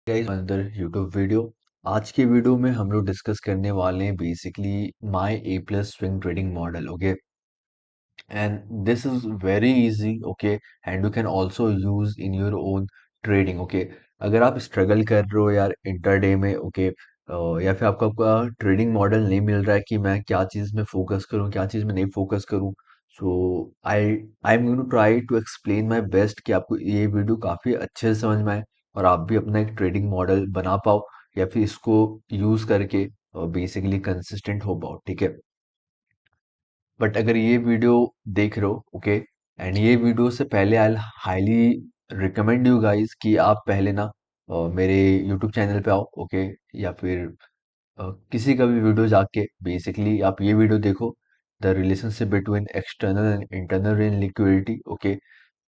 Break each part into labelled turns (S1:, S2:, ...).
S1: Guys another YouTube video. आज की video में हम लोग डिस्कस करने वाले हैं basically my A plus swing trading model. Okay, and this is very easy. Okay, and you can also use in your own trading. Okay, अगर आप स्ट्रगल कर रहे हो यार इंटरडे में, ओके, या फिर आपको आपका ट्रेडिंग मॉडल नहीं मिल रहा है कि मैं क्या चीज़ में फोकस करूं क्या चीज़ में नहीं फोकस करूं, so I I am going to try to explain my best कि आपको ये वीडियो काफ़ी अच्छे से समझ में आए और आप भी अपना एक ट्रेडिंग मॉडल बना पाओ या फिर इसको यूज करके बेसिकली कंसिस्टेंट हो पाओ। ठीक है, बट अगर ये वीडियो देख रहे हो, ओके, एंड ये वीडियो से पहले I highly recommend you guys कि आप पहले ना मेरे यूट्यूब चैनल पे आओ। ओके, या फिर किसी का भी वीडियो जाके बेसिकली आप ये वीडियो देखो, the relationship between external and internal in liquidity. Okay,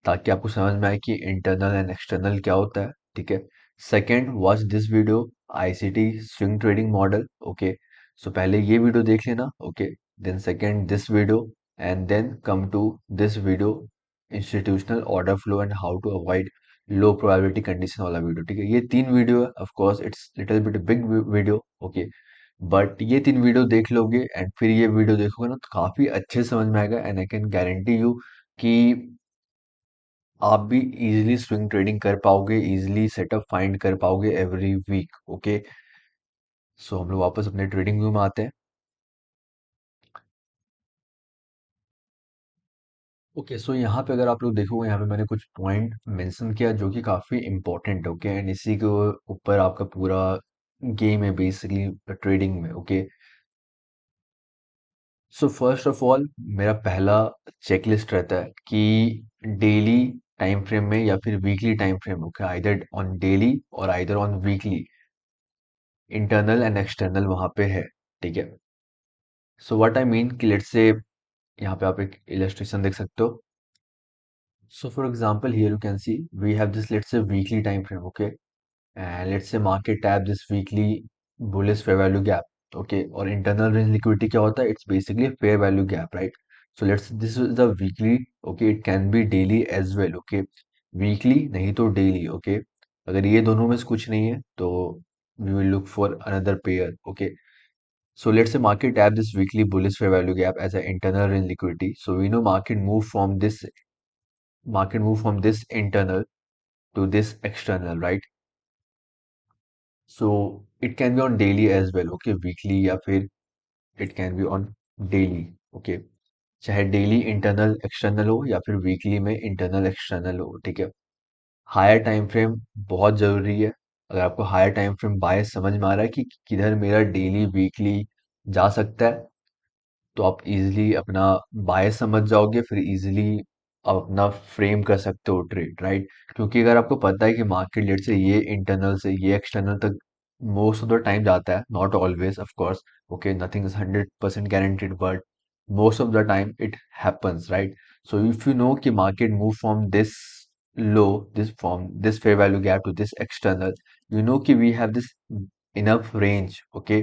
S1: ताकि आपको समझ में आए कि इंटरनल एंड एक्सटर्नल क्या होता है। ठीक है, second, watch this video ICT swing trading model. Okay, so पहले ये वीडियो देख लेना। Okay, then second this video, and then come to this video institutional order flow and how to avoid low probability condition वाला video. ठीक है, ये तीन video है, of course it's little bit big video. Okay, but ये तीन video देख लोगे एंड फिर ये वीडियो देखोगे ना तो काफी अच्छे से समझ में आएगा, and I can guarantee you कि आप भी इजीली स्विंग ट्रेडिंग कर पाओगे, इजीली सेटअप फाइंड कर पाओगे एवरी वीक। ओके, सो हम लोग वापस अपने ट्रेडिंग व्यू में आते हैं। ओके, सो यहाँ पे अगर आप लोग देखोगे, यहाँ पे मैंने कुछ पॉइंट मेंशन किया जो कि काफी इंपॉर्टेंट है। ओके, एंड इसी के ऊपर आपका पूरा गेम है बेसिकली ट्रेडिंग में। Okay, so first of all मेरा पहला चेकलिस्ट रहता है कि डेली टाइम फ्रेम में या फिर weekly time frame. Okay, either on daily और either on weekly, internal and external वहां पे है। ठीक है, सो व्हाट आई मीन कि लेट्स से यहाँ पे आप एक इलस्ट्रेशन देख सकते हो। So for example here you can see we have this let's say weekly time frame. Okay, and let's say market tap this weekly bullish fair value gap. Okay, और internal range liquidity क्या होता है, it's basically fair value gap, right? So let's this is the weekly. Okay, it can be daily as well. Okay, weekly नहीं तो daily. Okay, अगर ये दोनों में से कुछ नहीं है तो we will look for another pair. Okay, so let's say market tap this weekly bullish fair value gap as an internal range liquidity. So we know market move from this internal to this external, right? So it can be on daily as well. Okay, weekly या फिर it can be on daily. Okay, चाहे daily internal external हो या फिर weekly में internal external हो। ठीक है, हायर टाइम फ्रेम बहुत जरूरी है। अगर आपको हायर टाइम फ्रेम बाय समझ में आ रहा है कि किधर मेरा डेली वीकली जा सकता है, तो आप इजीली अपना बाय समझ जाओगे, फिर इजीली आप अपना फ्रेम कर सकते हो ट्रेड, राइट? क्योंकि अगर आपको पता है कि मार्केट लेट से ये इंटरनल से ये एक्सटर्नल तक मोस्ट ऑफ द टाइम जाता है, not always of course. Okay, nothing is 100% guaranteed, but most of the time it happens, right? So if you know कि market move from this low, this from this fair value gap to this external, you know कि we have this enough range. Okay,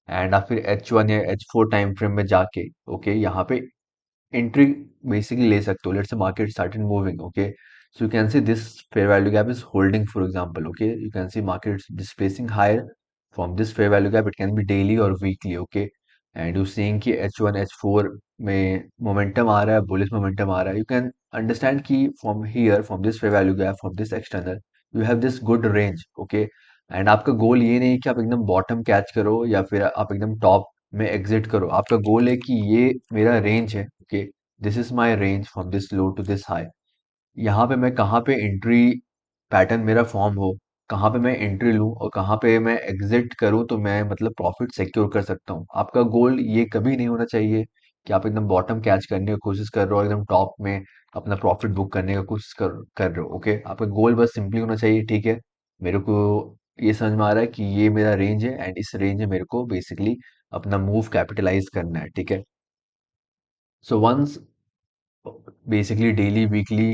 S1: and आप फिर H1 या H4 time frame में जाके, okay, यहाँ पे entry basically ले सकते हो। Let's say market started moving. Okay, so you can see this fair value gap is holding for example. Okay, you can see market displacing higher from this fair value gap, it can be daily और weekly. Okay, and you seeing कि H1 H4 में momentum आ रहा है, bullish momentum आ रहा है, you can understand कि from here, from this fair value gap, from this external, you have this good range. Okay, and आपका गोल ये नहीं कि आप एकदम बॉटम कैच करो या फिर आप एकदम टॉप में एग्जिट करो। आपका गोल है कि ये मेरा रेंज है। Okay, this is my range from this low to this high. यहाँ पे मैं कहाँ पे एंट्री पैटर्न मेरा फॉर्म हो, कहाँ पे मैं एंट्री लूँ और कहाँ पे मैं एग्जिट करूँ तो मैं मतलब प्रॉफिट सिक्योर कर सकता हूँ। आपका गोल ये कभी नहीं होना चाहिए कि आप एकदम बॉटम कैच करने की कोशिश कर रहे हो और एकदम टॉप में अपना प्रॉफिट बुक करने की कोशिश कर रहे हो। ओके, आपका गोल बस सिंपली होना चाहिए, ठीक है, मेरे को ये समझ में आ रहा है कि ये मेरा रेंज है एंड इस रेंज में मेरे को बेसिकली अपना मूव कैपिटलाइज करना है। ठीक है, so once basically daily weekly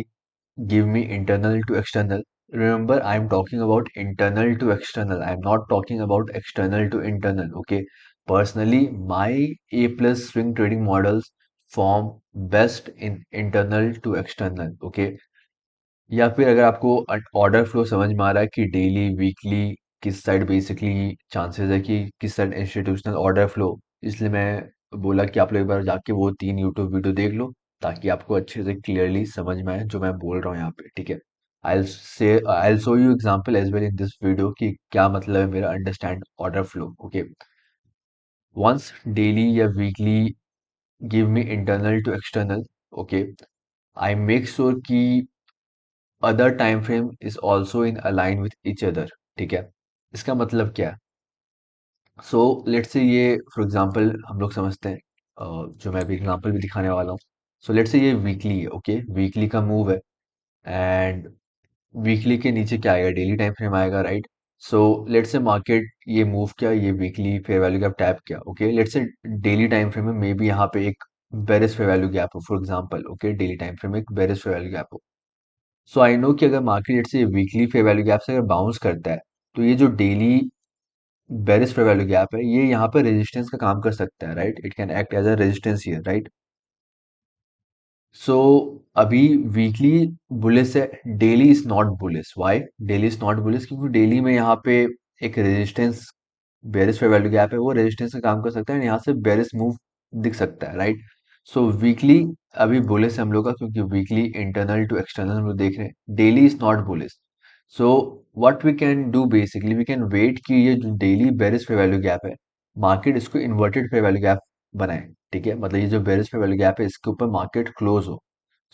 S1: give me internal to external. Remember, I am talking about internal to external, I am not talking about external to internal. Okay, personally my A plus swing trading models form best in internal to external. Okay, या फिर अगर आपको order flow समझ में आ रहा है कि daily weekly किस साइड बेसिकली चांसेस है कि किस साइड इंस्टीट्यूशनल ऑर्डर फ्लो, इसलिए मैं बोला कि आप लोग एक बार जाके वो 3 यूट्यूब वीडियो देख लो ताकि आपको अच्छे से क्लियरली समझ में आए जो मैं बोल रहा हूँ यहाँ पे, ठीक है। I show you example as well in this video कि क्या मतलब है मेरा understand order flow, okay. Once daily या weekly give me internal to external, okay, I make sure कि other time frame is also in align with each other, ठीक है। इसका मतलब क्या है? सो लेट्स से ये फॉर एग्जांपल हम लोग समझते हैं, जो मैं अभी एग्जांपल भी दिखाने वाला हूँ। सो लेट्स से ये वीकली है, ओके, वीकली का मूव है। एंड वीकली के नीचे क्या आएगा? डेली टाइम फ्रेम आएगा, right. So let's say market ये मूव किया, ये weekly fair value gap tap किया, okay. Let's say daily time frame में मे बी यहाँ पे एक बेरिश फेयर वैल्यू गैप हो, for example, okay, daily time frame में एक बेरिश फेयर वैल्यू गैप हो। सो आई नो कि अगर मार्केट से वीकली फेयर वैल्यू गैप से अगर बाउंस करता है तो ये जो daily bearish fair value gap है ये यहाँ पे रेजिस्टेंस का काम कर सकता है, right. It can act as a resistance here, right. So अभी वीकली बुलिश है, daily is not bullish. Why daily is not bullish? क्योंकि डेली में यहाँ पे एक रेजिस्टेंस, बेरिश पे वैल्यू गैप है, वो रेजिस्टेंस का काम कर सकता है, यहाँ से बेरिश मूव दिख सकता है, राइट। सो वीकली अभी बुलिश है हम लोग का, क्योंकि वीकली इंटरनल टू एक्सटर्नल हम लोग देख रहे हैं। Daily is not bullish. So what we can do basically, we can wait कि ये जो डेली बेरिश पे वैल्यू गैप है, मार्केट इसको इन्वर्टेड पे वैल्यू गैप बनाए, ठीक है। मतलब ये जो बेरिश पे वैल्यू गैप है इसके ऊपर मार्केट क्लोज हो।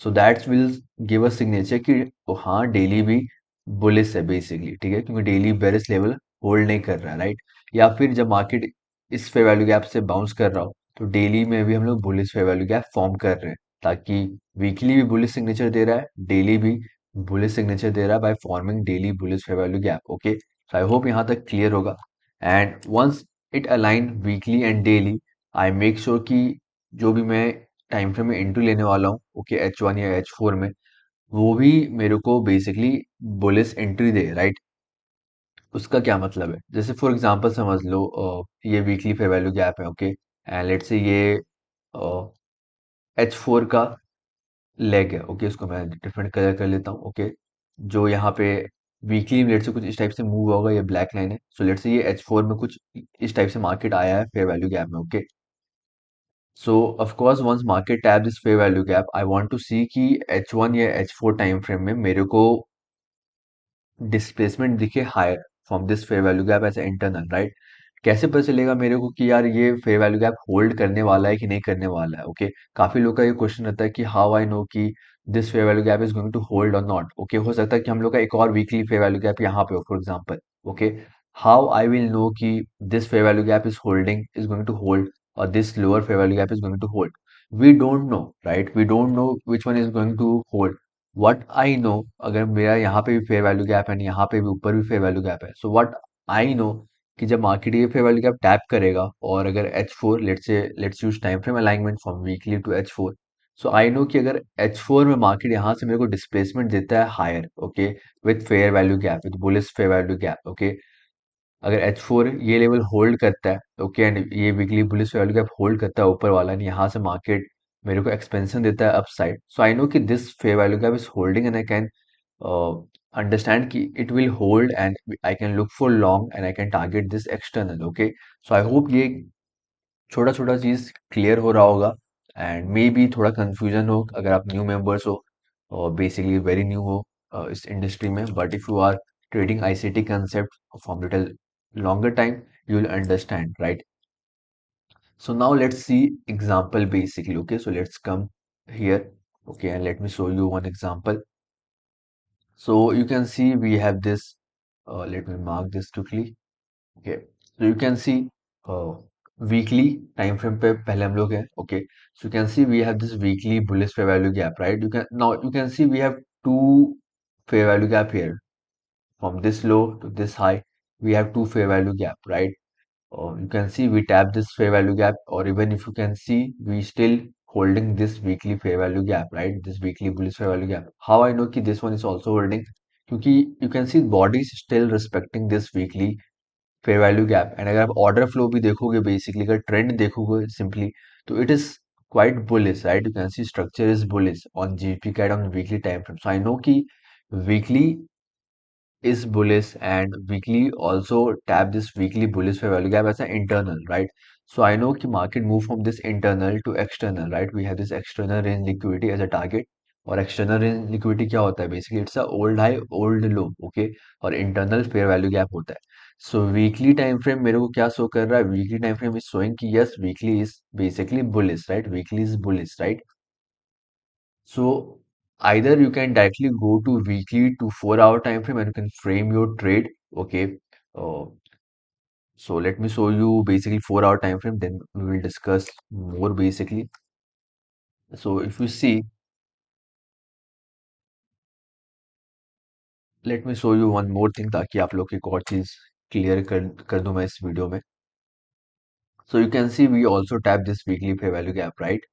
S1: So that's will give a signature कि हाँ डेली भी बुलिश है बेसिकली, ठीक है, क्योंकि डेली बेरिश लेवल होल्ड नहीं कर रहा है, राइट। या फिर जब मार्केट इस फेयर वैल्यू गैप से बाउंस कर रहा हो तो डेली में भी हम लोग bullish fair value gap form कर रहे हैं, ताकि वीकली भी बुलिश सिग्नेचर दे रहा है, डेली भी बुलिश सिग्नेचर दे रहा है by forming daily bullish fair value gap, okay. So I hope यहाँ तक क्लियर होगा। And once it align weekly and daily, I make sure कि जो भी मैं टाइम फ्रेम में एंट्री लेने वाला हूँ, ओके, H1 या H4 में, वो भी मेरे को बेसिकली बुलिश एंट्री दे, राइट। उसका क्या मतलब है? जैसे फॉर एग्जांपल समझ लो ये वीकली फेयर वैल्यू गैप है, ओके, एंड लेट्स से ये H4 का लेग है, ओके, इसको मैं डिफरेंट कलर कर लेता हूँ, ओके। जो यहाँ पे वीकली लेट से कुछ इस टाइप से मूव होगा, ये ब्लैक लाइन है। सो लेट्स से ये H4 में कुछ इस टाइप से मार्केट आया है फेयर वैल्यू गैप में, okay. So of course once market tap this fair value gap, I want to see कि H1 या H4 टाइम फ्रेम में मेरे को डिस्प्लेसमेंट दिखे higher from this fair value gap as internal, right. कैसे पता चलेगा मेरे को कि यार ये फेयर वैल्यू गैप होल्ड करने वाला है कि नहीं करने वाला है, ओके। काफी लोग का ये क्वेश्चन रहता है कि हाउ आई नो कि this fair value gap is going to hold और नॉट, ओके। हो सकता है कि हम लोग का एक और वीकली फेयर वैल्यू गैप यहाँ पे हो, for example, okay. How I will know कि this fair value gap is holding, is going to hold, और this lower fair value gap is going to hold? We don't know, right, we don't know which one is going to hold. What I know, अगर मेरा यहाँ पे भी fair value gap है, यहाँ पे भी ऊपर भी फेयर वैल्यू गैप है, सो व्हाट आई नो कि जब मार्केट ये फेयर वैल्यू गैप टैप करेगा, और अगर H4, let's use time frame alignment from weekly to H4, so I know कि अगर H4 में मार्केट यहाँ से मेरे को डिस्प्लेसमेंट देता है higher, okay, with fair value gap, with bullish fair value gap, okay, अगर H4 ये लेवल होल्ड करता है, ओके, एंड ये weekly bullish value gap hold करता है ऊपर वाला, एंड यहाँ से मार्केट मेरे को एक्सपेंशन देता है अपसाइड, सो आई नो कि this fair value gap is holding, and I can understand कि it will hold, and I can look for long, and I can target this external, okay. So I hope ये छोटा छोटा चीज clear हो रहा होगा। And maybe थोड़ा confusion हो अगर आप न्यू मेंबर्स हो और बेसिकली वेरी न्यू हो इस इंडस्ट्री में, but if you are trading ICT concept from little longer time, you will understand, right? So now let's see example basically, okay? So let's come here, okay, and let me show you one example. So you can see we have this, let me mark this quickly, okay? So you can see uh, weekly time frame पे पहले हम लोग हैं, okay? So you can see we have this weekly bullish fair value gap, right? You can see we have two fair value gap here. From this low to this high, we have two fair value gap, right? Or you can see we tap this fair value gap, or even if you can see we still holding this weekly fair value gap, right? This weekly bullish fair value gap. How I know कि this one is also holding? क्योंकि you can see body is still respecting this weekly fair value gap, and अगर आप order flow भी देखोगे basically, अगर trend देखोगे simply, तो it is quite bullish, right? You can see structure is bullish on GP CAD on weekly time frame. So I know कि weekly is bullish, and weekly also tap this weekly bullish fair value gap as an internal, right? So I know कि market move from this internal to external, right? We have this external range liquidity as a target, और external range liquidity क्या होता है? Basically it's a old high old low, okay? और internal fair value gap होता है. So weekly time frame मेरे को क्या show कर रहा है? Weekly time frame is showing कि yes, weekly is basically bullish, right? Weekly is bullish, right? So either you can directly go to weekly to 4 hour time frame and you can frame your trade. Okay. Uh, so let me show you basically 4 hour time frame. Then we will discuss more basically. So if you see, let me show you one more thing ताकि आप लोग की एक और चीज clear कर दूं मैं इस वीडियो में. So you can see we also tap this weekly fair value gap, right?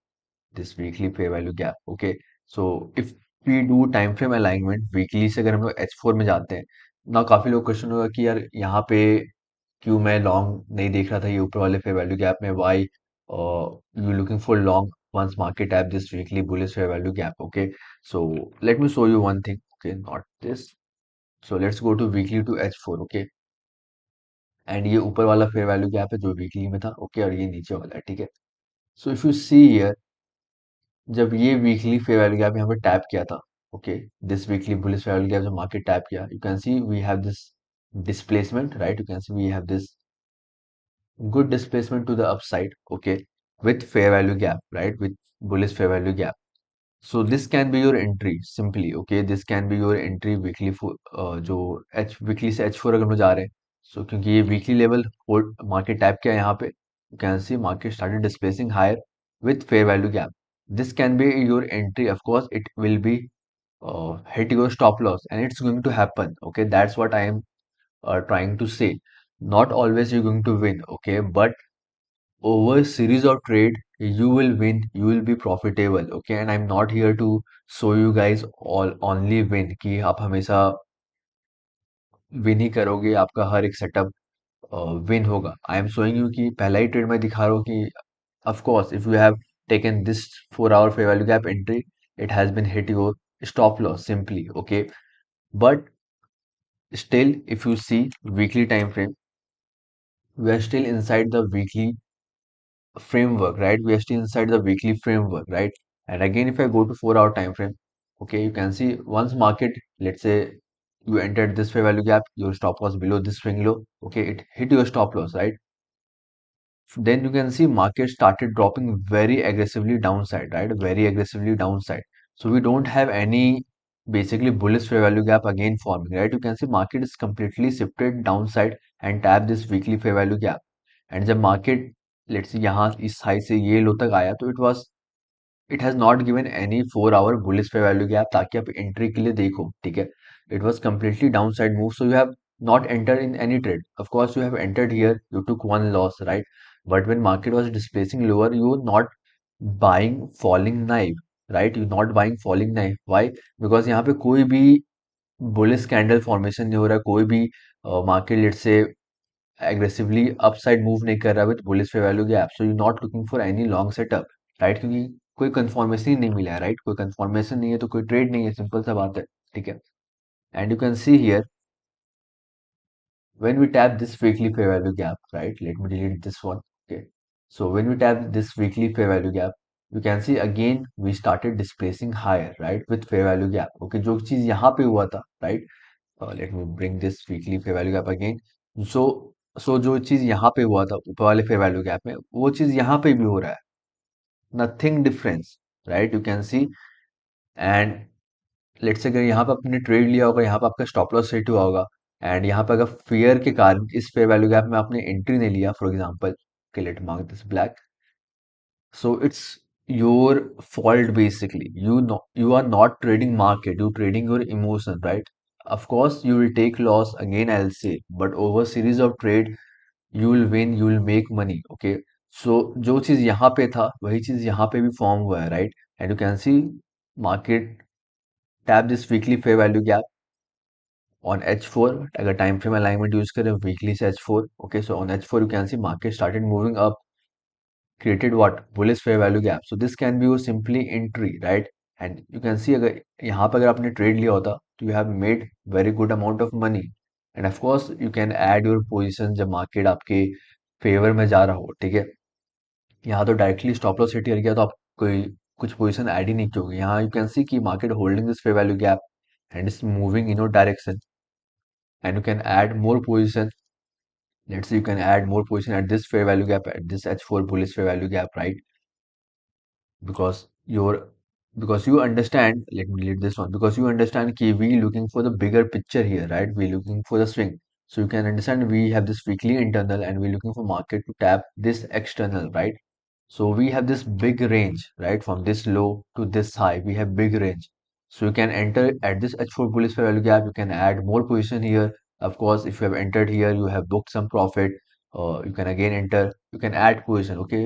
S1: This weekly fair value gap. Okay. So if we do time frame alignment weekly से अगर हम लोग H4 में जाते हैं ना, काफी लोग क्वेश्चन होगा कि यार यहाँ पे क्यों मैं लॉन्ग नहीं देख रहा था ये ऊपर वाले फेयर वैल्यू गैप में, why you looking for long once market at this weekly bullish fair value gap. Okay, so let me show you one thing. Okay, not this. So let's go to weekly to H4. Okay, and ये ऊपर वाला fair value gap है जो weekly में था. Okay, और ये नीचे वाला है. ठीक है. सो इफ यू सी हियर, जब ये वीकली फेयर वैल्यू गैप यहाँ पे टैप किया था, okay, this weekly bullish fair value gap जब मार्केट टैप किया, you can see we have this displacement, right? You can see we have this good displacement to the upside, okay, with fair value gap, right? With bullish fair value gap. So this can be your entry simply, okay? This can be your entry weekly जो H weekly से H4 अगर हम लोग जा रहे हैं, so क्योंकि ये weekly level hold market tap किया है यहाँ पे, you can see market started displacing higher with fair value gap. This can be your entry. Of course, it will be hit your stop loss, and it's going to happen. Okay, that's what I am trying to say. Not always you're going to win, okay, but over a series of trade you will win, you will be profitable. Okay, and I'm not here to show you guys all only win कि आप हमेशा win ही करोगे, आपका हर एक setup win होगा. I am showing you कि पहला ही trade में दिखा रहा हूँ कि of course if you have taken this 4 hour fair value gap entry, it has been hit your stop loss simply. Okay, but still if you see weekly time frame, we are still inside the weekly framework, right? We are still inside the weekly framework, right? And again, if I go to 4 hour time frame, okay, you can see once market, let's say you entered this fair value gap, your stop loss below this swing low, okay, it hit your stop loss, right? Then you can see market started dropping very aggressively downside, right? Very aggressively downside. So we don't have any basically bullish fair value gap again forming, right? You can see market is completely shifted downside and tap this weekly fair value gap. And जब market let's say यहाँ इस high से ये लो तक आया, तो it has not given any 4 hour bullish fair value gap ताकि आप एंट्री के लिए देखो. ठीक है, it was completely downside move, so you have not enter in any trade. Of course you have entered here, you took one loss, right? But when market was displacing lower, you not buying falling knife, right? You not buying falling knife. Why? Because यहाँ पे कोई भी bullish candle formation नहीं हो रहा है, कोई भी मार्केट लेट से aggressively upside move नहीं कर रहा with bullish fair value gap, so you not looking for any long setup, right? क्योंकि कोई कंफर्मेशन ही नहीं मिला है, राइट? कोई कंफर्मेशन नहीं है तो कोई ट्रेड नहीं है, सिंपल सा बात है. ठीक है, and you can see here when we tap this weekly fair value gap, right? Let me delete this one. Okay, so when we tap this weekly fair value gap, you can see again we started displacing higher, right, with fair value gap. Okay, जो चीज यहाँ पे हुआ था, right? Let me bring this weekly fair value gap again. So जो चीज यहाँ पे हुआ था ऊपर वाले fair value gap में, वो चीज यहाँ पे भी हो रहा है. Nothing difference, right? You can see. And let's say अगर यहाँ पे आपने ट्रेड लिया होगा, यहाँ पे आपका स्टॉप लॉस सेट हुआ होगा, एंड यहाँ पे अगर फियर के कारण इस फेयर वैल्यू गैप में आपने एंट्री नहीं लिया, for example, okay, let me mark this black. So it's your fault basically. You are not trading market, you trading your emotion, right? Of course you will take loss again, I'll say, but over series of trade you will win, you will make money. Okay, so जो चीज यहाँ पे था वही चीज यहाँ पे भी फॉर्म हुआ है, right? And you can see market tap this weekly fair value gap on H4. अगर time frame alignment use करें weekly से H4, okay, so on H4 you can see market started moving up, created what bullish fair value gap. So this can be your simply entry, right? And you can see अगर यहाँ पर अगर आपने trade लिया होता you have made very good amount of money. And of course you can add your position जब market आपके favour में जा रहा हो, ठीक है। यहाँ तो डायरेक्टली स्टॉप लॉस हिट कर गया तो आप कोई कुछ पोजीशन ऐड ही नहीं कियोगे। यहाँ यू कैन सी कि market holding this fair value gap and is moving in your direction and you can add more position. Let's say you can add more position at this fair value gap, at this H4 bullish fair value gap, right? Because you're because you understand, let me delete this one, because you understand ki we looking for the bigger picture here, right? We looking for the swing. So you can understand we have this weekly internal and we're looking for market to tap this external, right? So we have this big range, right? From this low to this high, we have big range. So you can enter at this H4 bullish fair value gap. You can add more position here. Of course, if you have entered here, you have booked some profit. You can again enter. You can add position. Okay,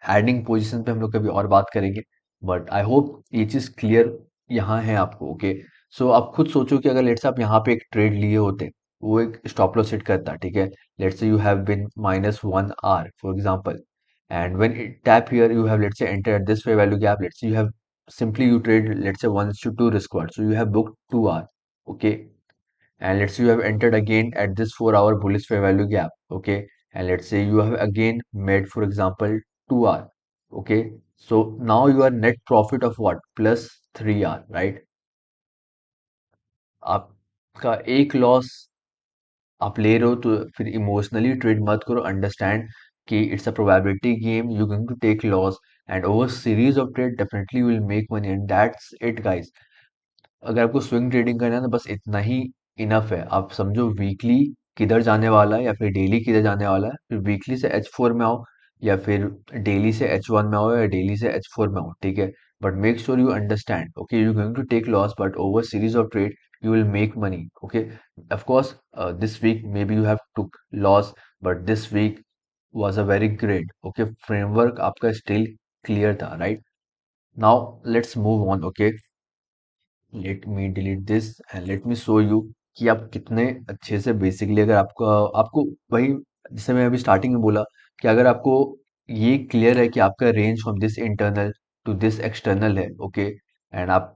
S1: adding position पे हम लोग कभी और बात करेंगे। But I hope ये चीज clear यहाँ है आपको। ओके, सो आप खुद सोचो कि अगर लेट्स से आप यहाँ पे एक ट्रेड लिए होते, वो एक स्टॉप लॉस सेट करता, ठीक है। Let's say you have been -1 hour for example, and when it tap here you have, let's say, enter at this fair value gap. Let's say you have simply you trade, let's say, 1:2 risk reward, so you have booked 2 hour. Okay, and let's say you have entered again at this 4 hour bullish fair value gap. Okay, and let's say you have again made, for example, 2 hour. Okay, so now you are net profit of what, plus 3 hour, right? आपका एक loss आप ले रहे हो तो फिर emotionally trade मत करो। अंडरस्टैंड कि it's a probability game, you going to take loss and over series of trade definitely will make money and that's it guys. अगर आपको स्विंग ट्रेडिंग करना है ना, बस इतना ही इनफ है। आप समझो वीकली किधर जाने वाला है या फिर डेली किधर जाने वाला है, फिर वीकली से H4 में आओ या फिर डेली से H1 में आओ या डेली से H4 में आओ, ठीक है। But make sure you understand, okay, you going to take loss but over series of trade you will make money. Okay, of course, this week maybe you have took loss, but this week was a very great, okay, framework आपका still clear था, right? Now let's move on. Okay, let me delete this and let me show you कि आप कितने अच्छे से basically, अगर आपका आपको वही, जैसे मैं अभी स्टार्टिंग में बोला कि अगर आपको ये क्लियर है कि आपका range from this internal to this external है, ओके, एंड आप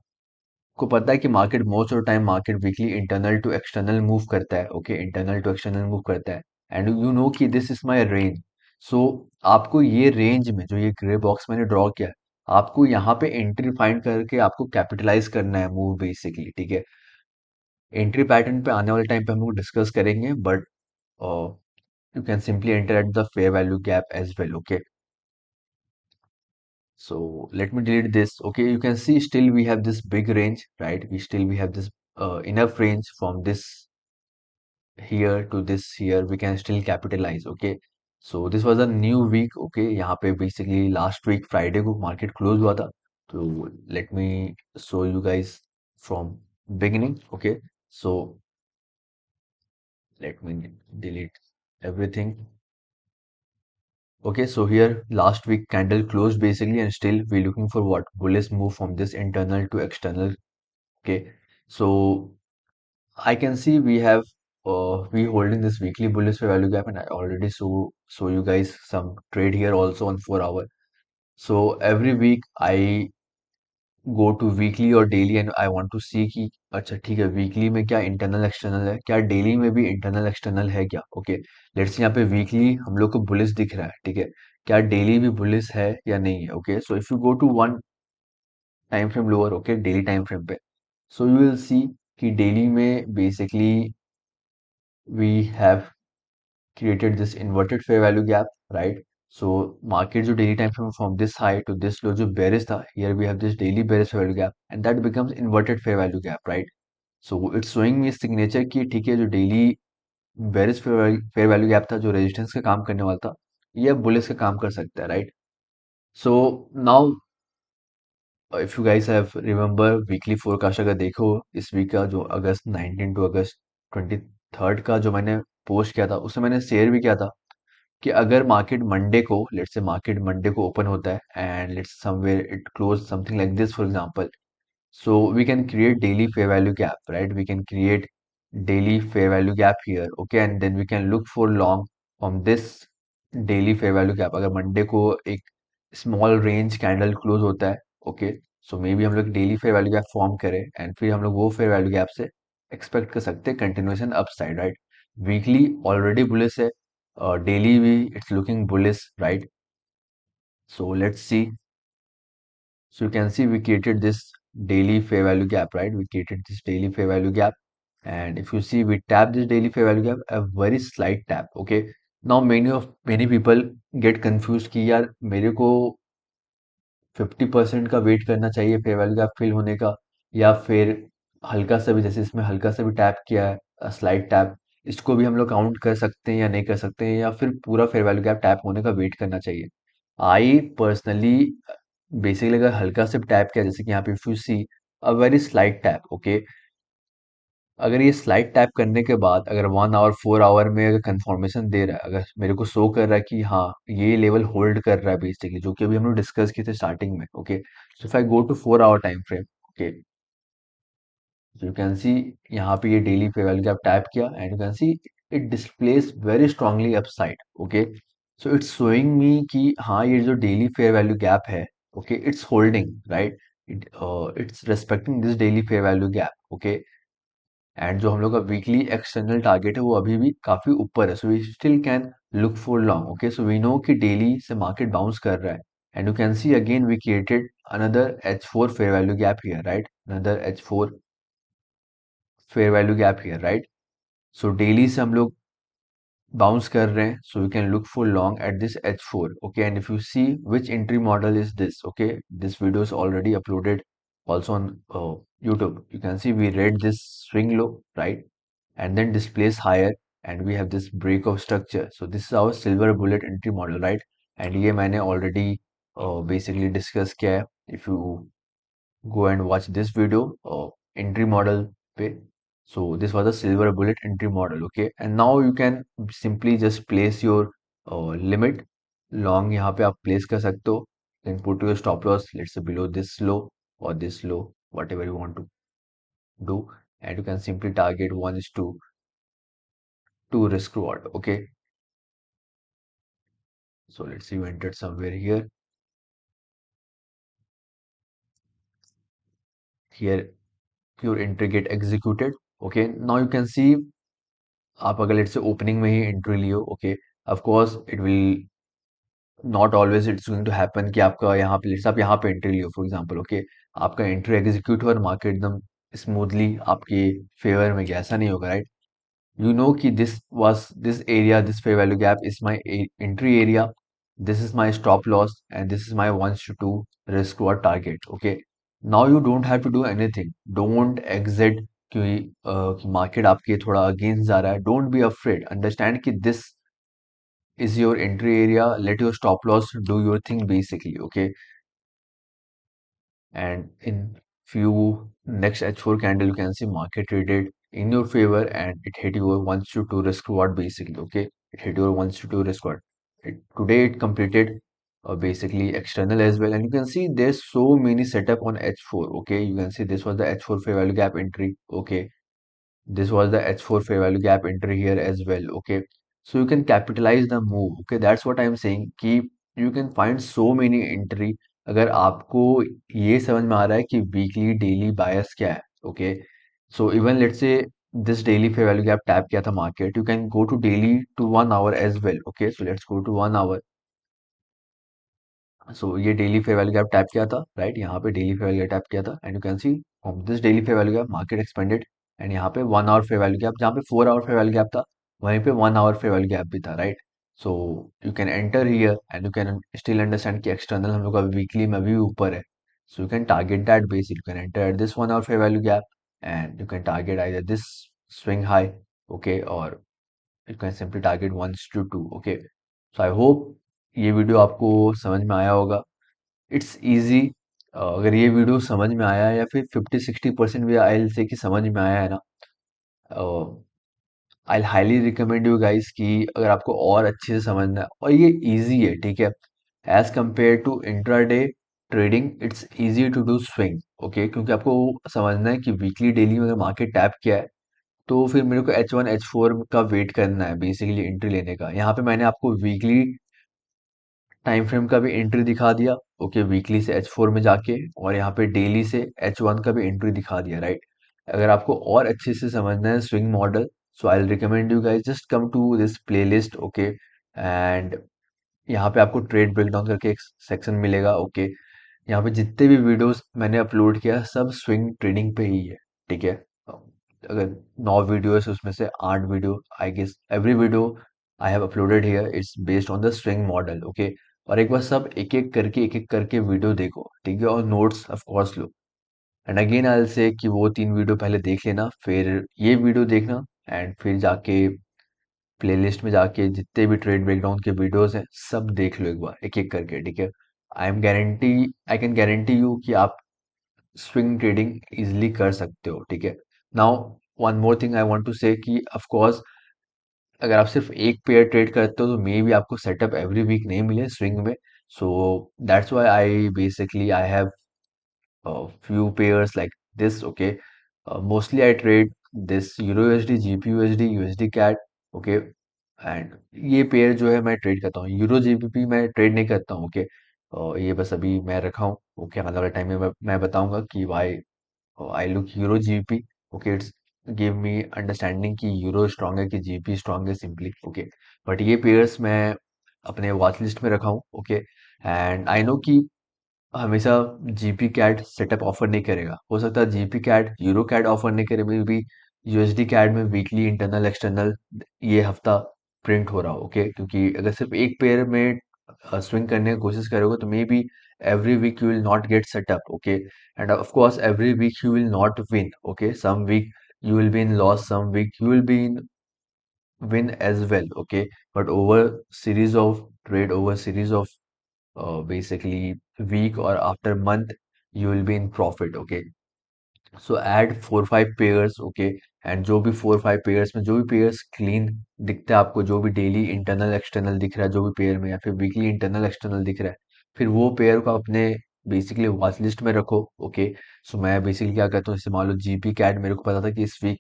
S1: को पता है कि market most of time market weekly internal to external move करता है, okay, internal to external move करता है, एंड यू नो कि this is my range. So आपको ये रेंज में जो ये ग्रे बॉक्स मैंने ड्रॉ किया है, आपको यहाँ पे एंट्री फाइंड करके आपको कैपिटलाइज करना है मूव बेसिकली, ठीक है। एंट्री पैटर्न पे आने वाले टाइम पे हम लोग डिस्कस करेंगे, but you can simply enter at the fair value gap as well. Okay, so let me delete this. Okay, you can see still we have this big range, right? We have this enough range from this here to this here. We can still capitalize. Okay, so this was a new week. Okay, यहाँ पे basically last week Friday को market close हुआ था. So let me show you guys from beginning. Okay, so let me delete everything. Okay, so here last week candle closed basically, and still we're looking for what, bullish move from this internal to external. Okay, so I can see we holding this weekly bullish fair value gap, and I already show you guys some trade here also on 4 hour. So every week I go to weekly और daily and I want to see कि अच्छा ठीक है, weekly में क्या internal external है, क्या daily में भी इंटरनल एक्सटर्नल है क्या। ओके, लेट्स यहाँ पे वीकली हम लोग को बुलिश दिख रहा है, ठीक है, क्या डेली भी बुलिश है या नहीं है। Okay, so if you go to one time frame lower, okay, daily time frame पे, सो यू विल सी कि डेली में basically we have created this inverted fair value gap, right? So market जो daily time frame from this high to this low जो bearish था, here we have this daily bearish fair value gap and that becomes inverted fair value gap, right? So it's showing me signature कि ठीक है, जो daily bearish fair value gap था जो resistance का काम करने वाला था, ये अब bullish का काम कर सकता है, right? So now if you guys have remember weekly forecast अगर देखो इस वीक का जो अगस्त 19 टू अगस्त 23 का जो मैंने पोस्ट किया था, उसमें मैंने शेयर भी किया था कि अगर मार्केट मंडे को, लेट्स से मार्केट मंडे को ओपन होता है and let's somewhere it close something like this for example, so we can create daily fair value gap, right? We can create daily fair value gap here, okay, and then we can look for long from this daily fair value gap। अगर Monday को एक small range candle close होता है, okay, so may be हम लोग daily fair value gap form करें and फिर हम लोग वो फेयर वैल्यू गैप से एक्सपेक्ट कर सकते हैं continuation upside, right. Weekly already bullish है, डेली भी it's looking bullish, right. So let's see. So you can see we created this daily fair value gap, right? We created this daily fair value gap. And if you see, we tap this daily fair value gap, a very slight tap. Okay. Now many people get confused कि यार मेरे को 50% का wait करना चाहिए fair value gap fill होने का, या फिर हल्का सा भी, जैसे इसमें हल्का सा भी टैप किया है, स्लाइड टैप, इसको भी हम लोग काउंट कर सकते हैं या नहीं कर सकते हैं, या फिर पूरा फेयर वैल्यू गैप टैप होने का वेट करना चाहिए। आई पर्सनली बेसिकली अगर हल्का से टैप किया, जैसे कि यहाँ पे if you see a very slight tap, okay, अगर ये स्लाइड टैप करने के बाद अगर 1 आवर 4 आवर में अगर कंफर्मेशन दे रहा है, अगर मेरे को शो कर रहा है कि हाँ ये लेवल होल्ड कर रहा है बेसिकली, जो कि अभी हम लोग डिस्कस किए थे स्टार्टिंग में, okay. So if I go to 4 hour time frame, okay, you can see यहाँ पे ये daily fair value gap tap किया and you can see it displace very strongly upside, okay. So it's showing me कि हाँ ये जो daily fair value gap है, okay, it's holding, right. It's respecting this daily fair value gap, okay. And जो हम लोग का weekly external target है वो अभी भी काफी ऊपर है, so we still can look for long, okay. So we know कि डेली से मार्केट बाउंस कर रहा है, and you can see again we created another H4 fair value gap here, right, another H4 fair value gap here, right. So daily से हम लोग bounce कर रहे हैं, so we can look for long at this H4, okay। And if you see which entry model is this, okay, this video is already uploaded also on YouTube. You can see we read this swing low, right, and then displays higher, and we have this break of structure. So this is our silver bullet entry model, right? And ये मैंने already basically discuss किया है, if you go and watch this video, entry model पे. So this was a silver bullet entry model, okay, and now you can simply just place your limit long, यहाँ पे आप place कर सकते हो, then put your stop loss, let's say below this low or this low, whatever you want to do, and you can simply target 1:2 risk reward, okay. So let's say you entered somewhere here. Here your entry get executed. Okay. Now you can see आप अगर let's say opening में ही entry Leo, okay, of course it will not always it's going to happen कि आपका यहाँ पे let's say आप यहाँ पे entry Leo for example, okay, आपका entry execute हुआ और market एकदम smoothly आपके favor में गया, ऐसा नहीं होगा, right? You know कि this area, this fair value gap is my entry area, this is my stop loss, and this is my 1:2 risk reward target, okay। Now you don't have to do anything, don't exit कि market आपके थोड़ा against जा रहा है, don't be afraid, understand कि this is your entry area, let your stop loss do your thing basically, okay। And in few next H4 candle you can see market traded in your favor and it hit your 1:2 risk reward basically, okay, it hit your 1:2 risk reward. Today it completed basically external as well, and you can see there's so many setup on H4, okay, you can see this was the H4 fair value gap entry, okay, this was the H4 fair value gap entry here as well, okay. So you can capitalize the move, okay, that's what I'm saying कि you can find so many entry अगर आपको ये समझ में आ रहा है कि weekly daily bias क्या है, okay. So even let's say this daily fair value gap tap किया था market, you can go to daily to 1 hour as well, okay. So let's go to 1 hour. So ये daily fair value gap tap किया था, right, यहाँ पे daily fair value gap tap किया था, and you can see from this daily fair value gap market expanded, एंड यहाँ पे 1 आवर फेयर वैल्यू गैप, जहाँ पे 4 आवर फेयर वैल्यू गैप था वहीं पे 1 आवर फेयर वैल्यू गैप भी था, right. So you can enter here and you can still understand कि एक्सटर्नल हम लोग का वीकली में भी ऊपर है, so you can target that base, you can enter at this 1 hour fair value gap and you can target either this swing high, okay, or you can simply target 1:2, okay। so I hope ये video आपको समझ में आया होगा, it's easy. अगर ये video समझ में आया है या फिर 50-60% भी आई से कि समझ में आया है ना, I highly recommend you guys कि अगर आपको और अच्छे से समझना है, और ये इजी है, ठीक है, as compare to intraday trading it's easy to do swing, okay, क्योंकि आपको समझना है कि वीकली डेली में अगर मार्केट टैप किया है तो फिर मेरे को H1 H4 का वेट करना है बेसिकली एंट्री लेने का। यहाँ पे मैंने आपको वीकली टाइम फ्रेम का भी एंट्री दिखा दिया, ओके, वीकली से H4 में जाके, और यहाँ पे डेली से H1 का भी एंट्री दिखा दिया, राइट। अगर आपको और अच्छे से समझना है swing model, so I recommend you guys just come to this playlist, okay. And यहाँ पे आपको ट्रेड ब्रेकडाउन करके एक सेक्शन मिलेगा, ओके। यहाँ पे जितने भी वीडियोस मैंने अपलोड किया सब स्विंग ट्रेडिंग पे ही है, ठीक है। अगर 9 वीडियोस उसमें से 8 video, I guess every video I have uploaded here it's based on the swing model, okay. और एक बार सब एक एक करके वीडियो देखो, ठीक है, और notes of course low. And again I will say कि वो 3 वीडियो पहले देख लेना, फिर ये वीडियो देखना, एंड फिर जाके प्लेलिस्ट में जाके जितने भी ट्रेड ब्रेकडाउन के वीडियोस हैं सब देख लो एक बार एक एक करके, ठीक है। आई कैन गारंटी यू कि आप स्विंग ट्रेडिंग इजिली कर सकते हो, ठीक है। Now one more thing I want to say कि ऑफ कोर्स अगर आप सिर्फ एक पेयर ट्रेड करते हो तो मे बी आपको सेटअप एवरी वीक नहीं मिले स्विंग में। So that's why I have few pairs like this, okay. Mostly I trade this euro USD, GBP USD, USD CAD, okay. And ये पेयर जो है मैं ट्रेड करता हूँ, यूरो जीबीपी मैं ट्रेड नहीं करता हूँ, ओके। ये बस अभी मैं रखा हूँ, ओके। आने वाले टाइम में मैं बताऊंगा कि why I look euro GBP, okay. It's give me understanding कि यूरो स्ट्रांग है कि जीबीपी स्ट्रांग है, सिंपली, ओके। बट ये पेयर्स मैं अपने वॉच लिस्ट में रखा हूँ, ओके। एंड आई नो कि हमेशा जीपी कैड सेटअप ऑफर नहीं करेगा, हो सकता है GP CAD euro CAD offer नहीं करे, मे बी यूएसडी कैड में वीकली इंटरनल एक्सटर्नल ये हफ्ता प्रिंट हो रहा हो, ओके। क्योंकि अगर सिर्फ एक पेयर में स्विंग करने की कोशिश करोगे तो may be every week you will not get setup, okay. And of course every week you will not win, okay. Some week you will be in loss, some week you will be in win as well, okay. But over series of trade, over series of basically week or after month, you will be in profit, okay. So add 4 5 pairs, okay. And जो भी 4 5 pairs में जो भी pairs clean दिखता है आपको, जो भी डेली इंटरनल एक्सटर्नल दिख रहा है जो भी पेयर में, या फिर वीकली इंटरनल एक्सटर्नल दिख रहा है, फिर वो पेयर को अपने बेसिकली वॉच लिस्ट में रखो, ओके। सो मैं बेसिकली क्या करता हूँ, जैसे मान लो जीपी कैड मेरे को पता था कि इस वीक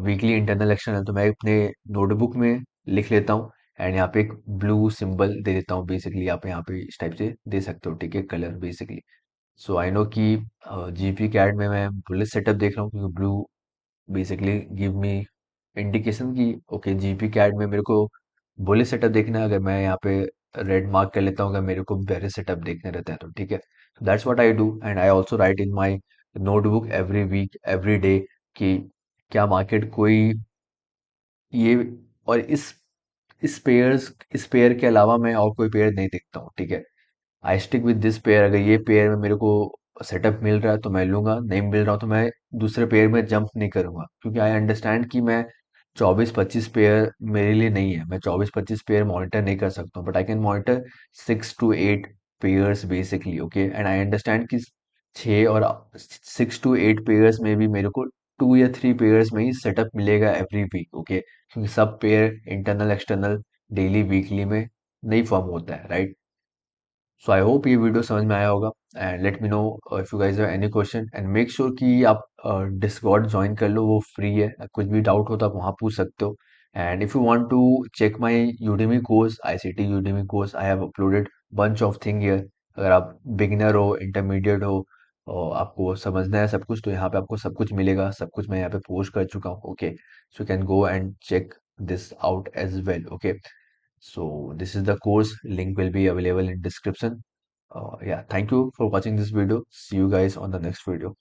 S1: वीकली इंटरनल एक्सटर्नल, तो मैं अपने नोटबुक में लिख लेता हूँ। एंड यहाँ पे एक ब्लू सिंबल दे देता हूँ, बेसिकली आप यहाँ पे इस टाइप से दे सकते हो, ठीक है, colour basically. So I know कि जीपी कैड में मैं बुलिश सेटअप देख रहा हूँ, क्योंकि blue basically give me indication कि ओके जीपी कैड में मेरे को बुलिश सेटअप देखना है। अगर मैं यहाँ पे रेड मार्क कर लेता हूँ अगर मेरे को बेरिश सेटअप देखने रहता है तो, ठीक है। That's what I do, and I also write in my notebook every week every day कि क्या मार्केट कोई ये, और इस पेयर के अलावा मैं और कोई पेयर नहीं देखता हूँ, ठीक है। I stick with this pair, अगर ये पेयर में मेरे को सेटअप मिल रहा है तो मैं लूंगा, नहीं मिल रहा तो मैं दूसरे पेयर में जंप नहीं करूंगा, क्योंकि आई अंडरस्टैंड कि मैं 24 25 पेयर मेरे लिए नहीं है, मैं 24 25 पेयर मॉनिटर नहीं कर सकता हूँ, but I can monitor 6 to 8 pairs basically, okay. And I understand कि 6 और 6 to 8 पेयर्स में भी मेरे को 2 या 3 पेयर्स में ही सेटअप मिलेगा एवरी वीक, ओके। क्योंकि सब pair internal external daily weekly में नहीं फॉर्म होता है, राइट। सो आई होप ये वीडियो समझ में आया होगा, and let me know if you guys have any question, and make sure कि आप डिस्कॉर्ड ज्वाइन कर लो, वो फ्री है, कुछ भी डाउट हो तो आप वहाँ पूछ सकते हो। And if you want to check my Udemy course, ICT Udemy course, I have uploaded bunch of thing here. अगर आप बिगिनर हो, इंटरमीडिएट हो, और आपको समझना है सब कुछ, तो यहाँ पे आपको सब कुछ मिलेगा, सब कुछ मैं यहाँ पे पोस्ट कर चुका हूँ, okay. So you can go and check this out as well, okay. So this is the course, link will be available in description. Yeah, thank you for watching this video, see you guys on the next video.